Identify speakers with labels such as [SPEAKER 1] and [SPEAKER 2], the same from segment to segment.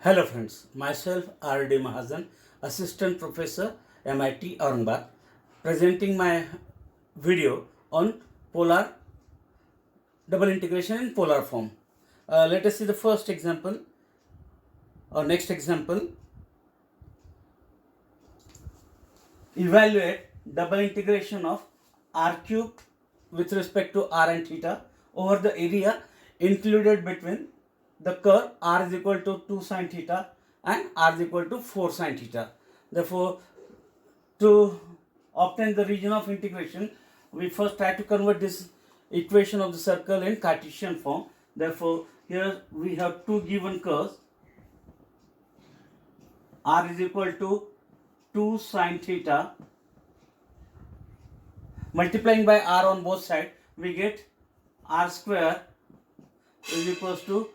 [SPEAKER 1] Hello friends, myself R.D. Mahajan, Assistant Professor MIT Aurangabad, presenting my video on polar double integration in polar form. Let us see the first example or next example. Evaluate double integration of r cube with respect to r and theta over the area included between the curve r is equal to 2 sin theta and r is equal to 4 sin theta. Therefore, to obtain the region of integration, we first try to convert this equation of the circle in Cartesian form. Therefore, here we have two given curves. R is equal to 2 sin theta. Multiplying by r on both sides, we get r square is equals to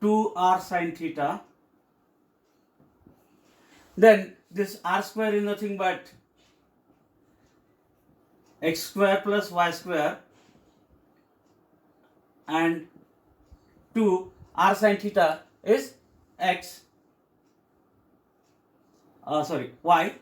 [SPEAKER 1] 2r sin theta. Then this r square is nothing but x square plus y square, and 2 r sin theta is y.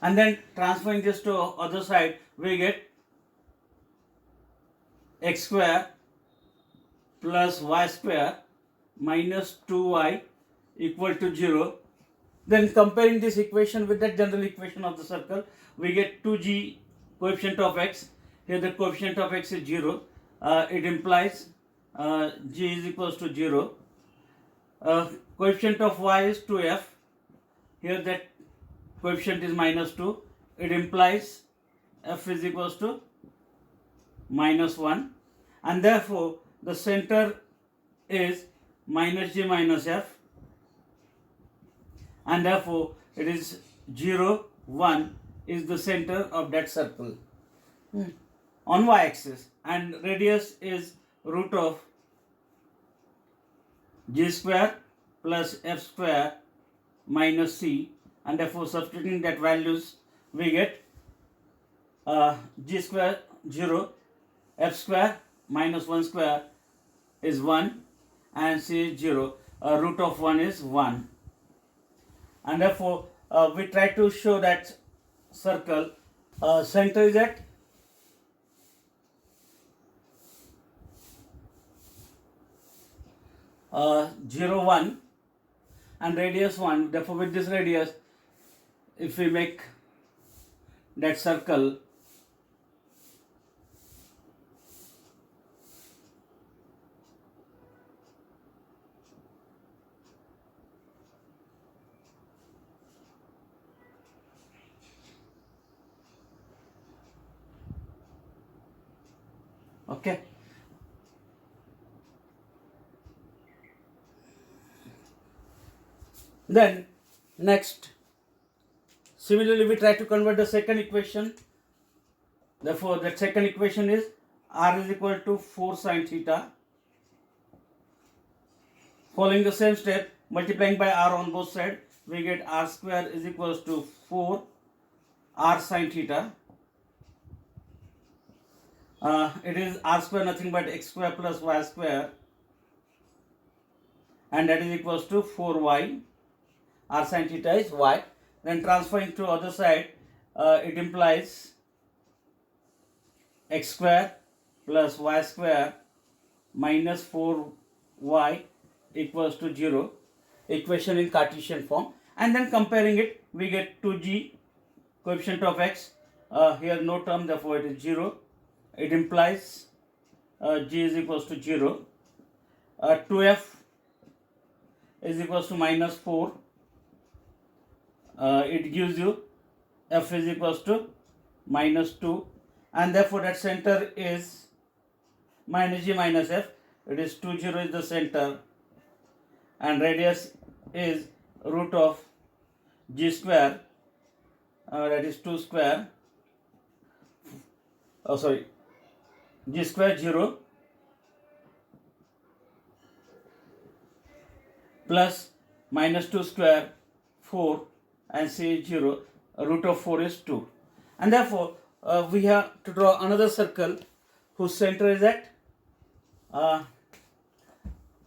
[SPEAKER 1] And then transferring this to other side, we get x square plus y square minus 2y equal to 0. Then comparing this equation with the general equation of the circle, we get 2g coefficient of x. Here the coefficient of x is 0. It implies g is equals to 0. Coefficient of y is 2f. Here that coefficient is minus 2. It implies f is equals to minus 1. And therefore, the center is minus g minus f. And therefore, it is 0, 1 is the center of that circle on y-axis, and radius is root of g square plus f square minus c, and therefore substituting that values, we get g square 0, f square minus 1 square is 1, and c is 0. Root of 1 is 1. And therefore, we try to show that circle center is at 0, 1 and radius 1. Therefore, with this radius, if we make that circle okay. Then next, similarly we try to convert the second equation. Therefore, that second equation is r is equal to 4 sin theta. Following the same step, multiplying by r on both sides, we get r square is equals to 4 r sin theta. It is r square nothing but x square plus y square, and that is equals to 4y. R sin theta is y. Then transferring to other side, it implies x square plus y square minus 4y equals to 0. Equation in Cartesian form. And then comparing it, we get 2g coefficient of x. Here no term, therefore it is 0. It implies g is equals to 0. 2f is equals to minus 4. It gives you f is equals to minus 2, and therefore that center is minus g minus f. It is 2, 0 is the center, and radius is root of g square, that is 2 square, g square 0 plus minus 2 square 4, and c is 0. Root of 4 is 2. And therefore, we have to draw another circle whose center is at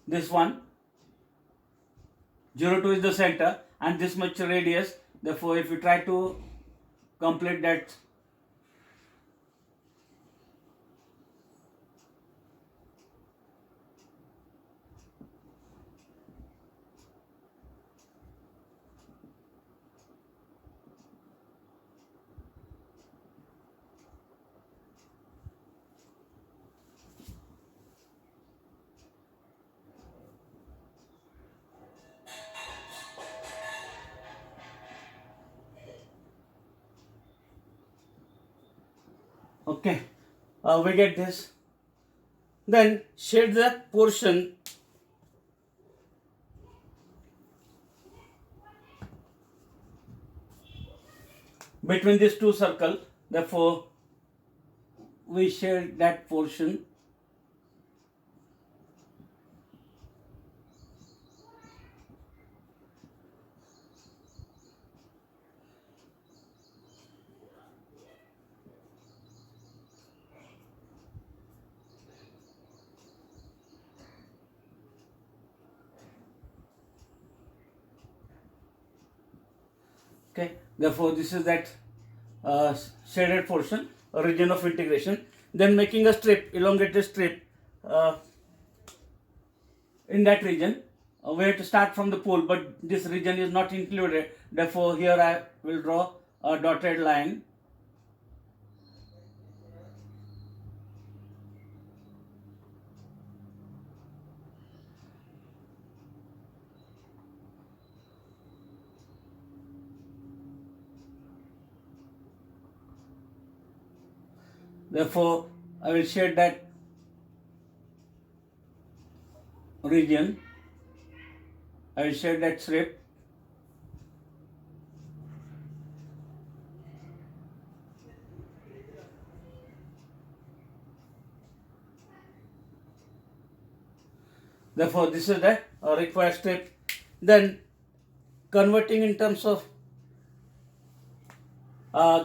[SPEAKER 1] this one, 0, 2 is the center and this much radius. Therefore, if you try to complete that okay, we get this. Then shade the portion between these two circles. Therefore, we shade that portion. Okay, therefore this is that shaded portion, a region of integration. Then making a strip, elongated strip in that region. We have to start from the pole, but this region is not included. Therefore, here I will draw a dotted line. Therefore, I will shade that region. I will shade that strip. Therefore, this is the required strip. Then converting in terms of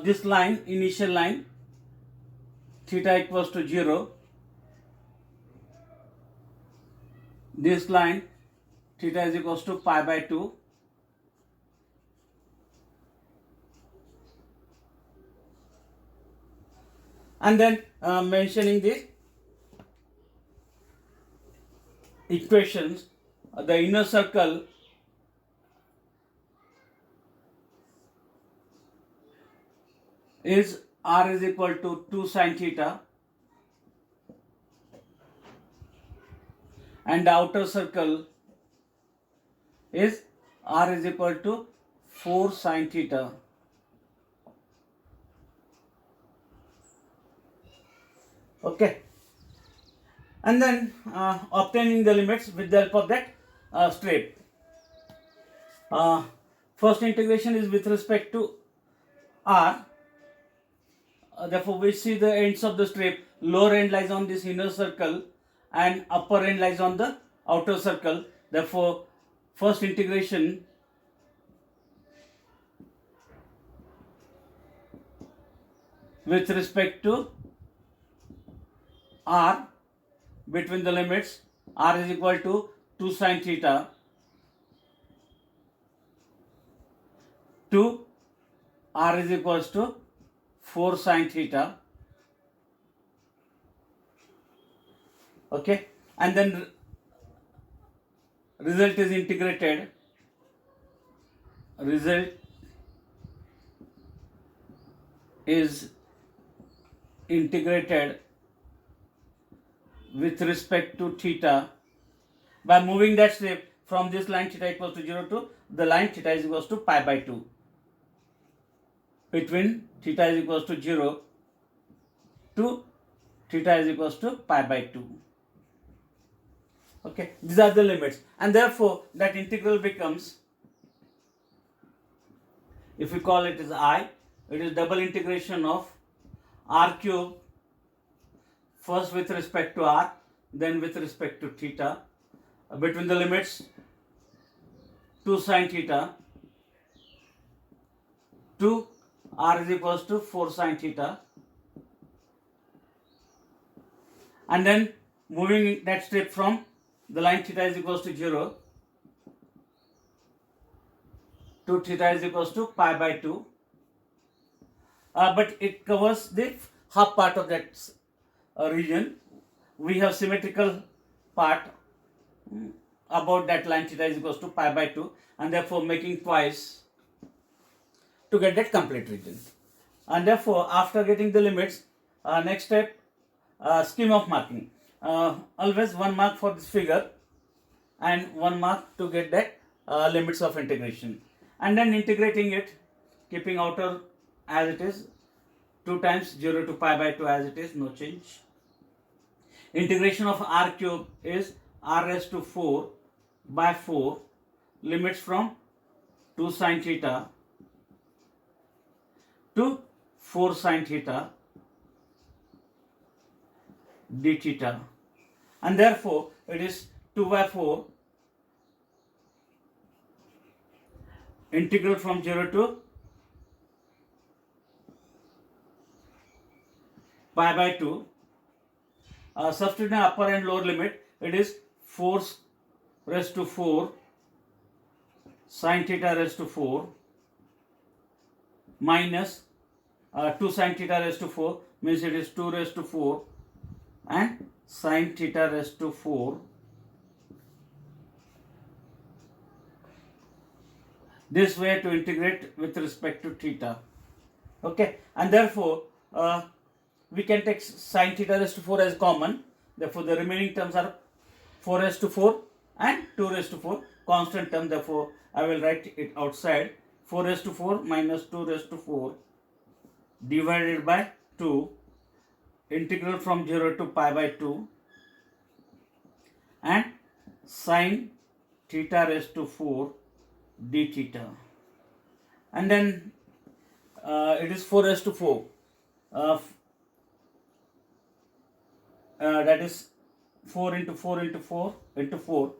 [SPEAKER 1] this line, initial line, theta equals to 0. This line, theta is equals to pi by 2. And then mentioning the equations, the inner circle is r is equal to 2 sine theta and the outer circle is r is equal to 4 sine theta. Okay, and then obtaining the limits with the help of that strip. First integration is with respect to r. Therefore, we see the ends of the strip. Lower end lies on this inner circle and upper end lies on the outer circle. Therefore, first integration with respect to r between the limits r is equal to 2 sine theta to r is equals to 4 sine theta. Okay, and then result is integrated. Result is integrated with respect to theta by moving that strip from this line theta equals to 0 to the line theta is equals to pi by 2. Between theta is equals to 0 to theta is equals to pi by 2. Okay, these are the limits, and therefore that integral becomes, if we call it as I, it is double integration of r cube, first with respect to r, then with respect to theta, between the limits 2 sine theta to r is equals to 4 sine theta, and then moving that strip from the line theta is equals to 0 to theta is equals to pi by 2, but it covers the half part of that region. We have symmetrical part about that line theta is equals to pi by 2, and therefore making twice to get that complete region. And therefore after getting the limits, next step, scheme of marking. Always one mark for this figure and one mark to get that limits of integration, and then integrating it, keeping outer as it is, 2 times 0 to pi by 2 as it is, no change. Integration of r cube is r raised to 4 by 4, limits from 2 sine theta to 4 sine theta d theta, and therefore it is 2 by 4 integral from 0 to pi by 2. Substituting upper and lower limit, it is 4 raised to 4 sine theta raised to 4 minus 2 sine theta raised to 4, means it is 2 raised to 4 and sine theta raised to 4. This way to integrate with respect to theta. Okay, and therefore we can take sine theta raised to 4 as common. Therefore the remaining terms are 4 raised to 4 and 2 raised to 4, constant term. Therefore I will write it outside. 4 raised to 4 minus 2 raised to 4 divided by 2, integral from 0 to pi by 2, and sine theta raised to 4 d theta, and then it is 4 raised to 4, that is 4 into 4 into 4 into 4,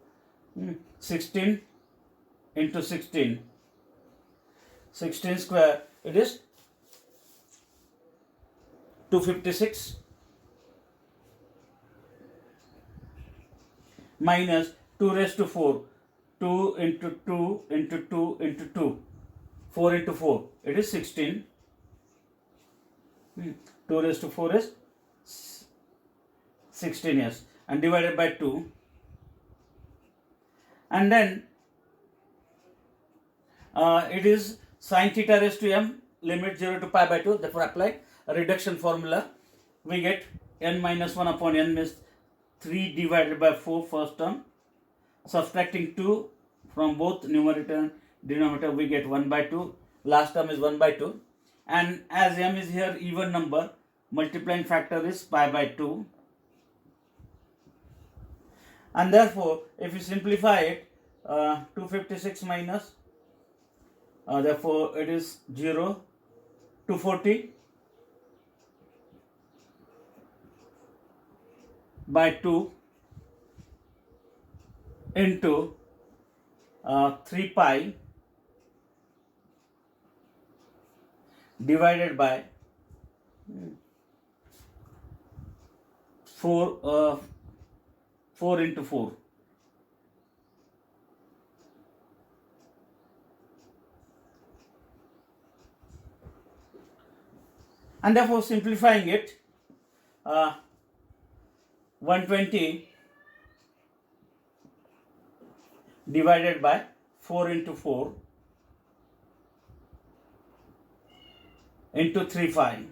[SPEAKER 1] 16 into 16, 16 square, it is 256 minus 2 raised to 4, 2 into 2 into 2 into 2, 4 into 4, it is 16. 2 raised to 4 is 16, yes, and divided by 2, and then it is sine theta raised to m, limit 0 to pi by 2. Therefore apply a reduction formula. We get n minus 1 upon n, means 3 divided by 4 first term. Subtracting 2 from both numerator and denominator, we get 1 by 2. Last term is 1 by 2. And as m is here even number, multiplying factor is pi by 2. And therefore if you simplify it, 256 minus, therefore it is 0, 240 by 2 into 3 pi divided by 4 into 4. And therefore simplifying it, 120 divided by 4 into 4 into 3 pi.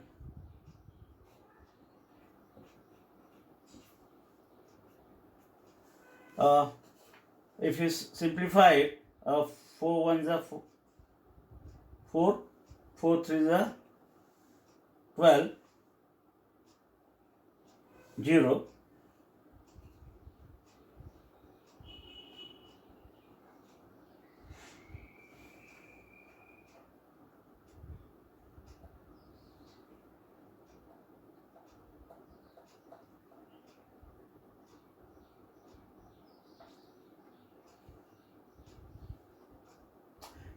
[SPEAKER 1] If you simplify it, 4 ones are 4, 4 threes are 12, 0.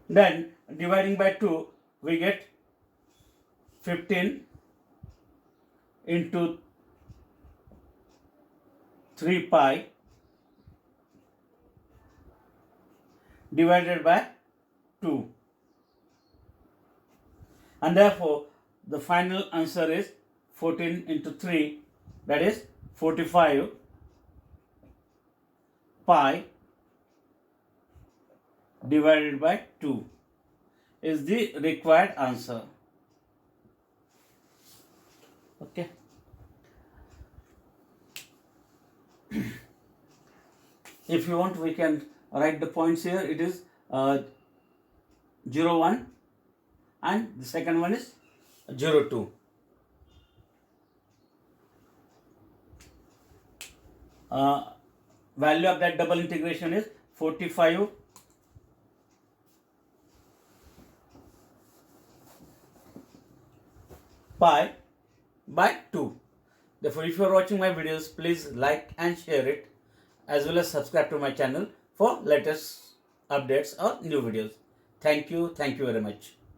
[SPEAKER 1] Then dividing by 2, we get 15 into 3 pi divided by 2, and therefore the final answer is 14 into 3, that is 45 pi divided by 2 is the required answer. Okay. If you want, we can write the points here. It is 0, 1, and the second one is 0, 2. Value of that double integration is 45 pi by 2. Therefore, if you are watching my videos, please like and share it, as well as subscribe to my channel for latest updates or new videos. Thank you very much.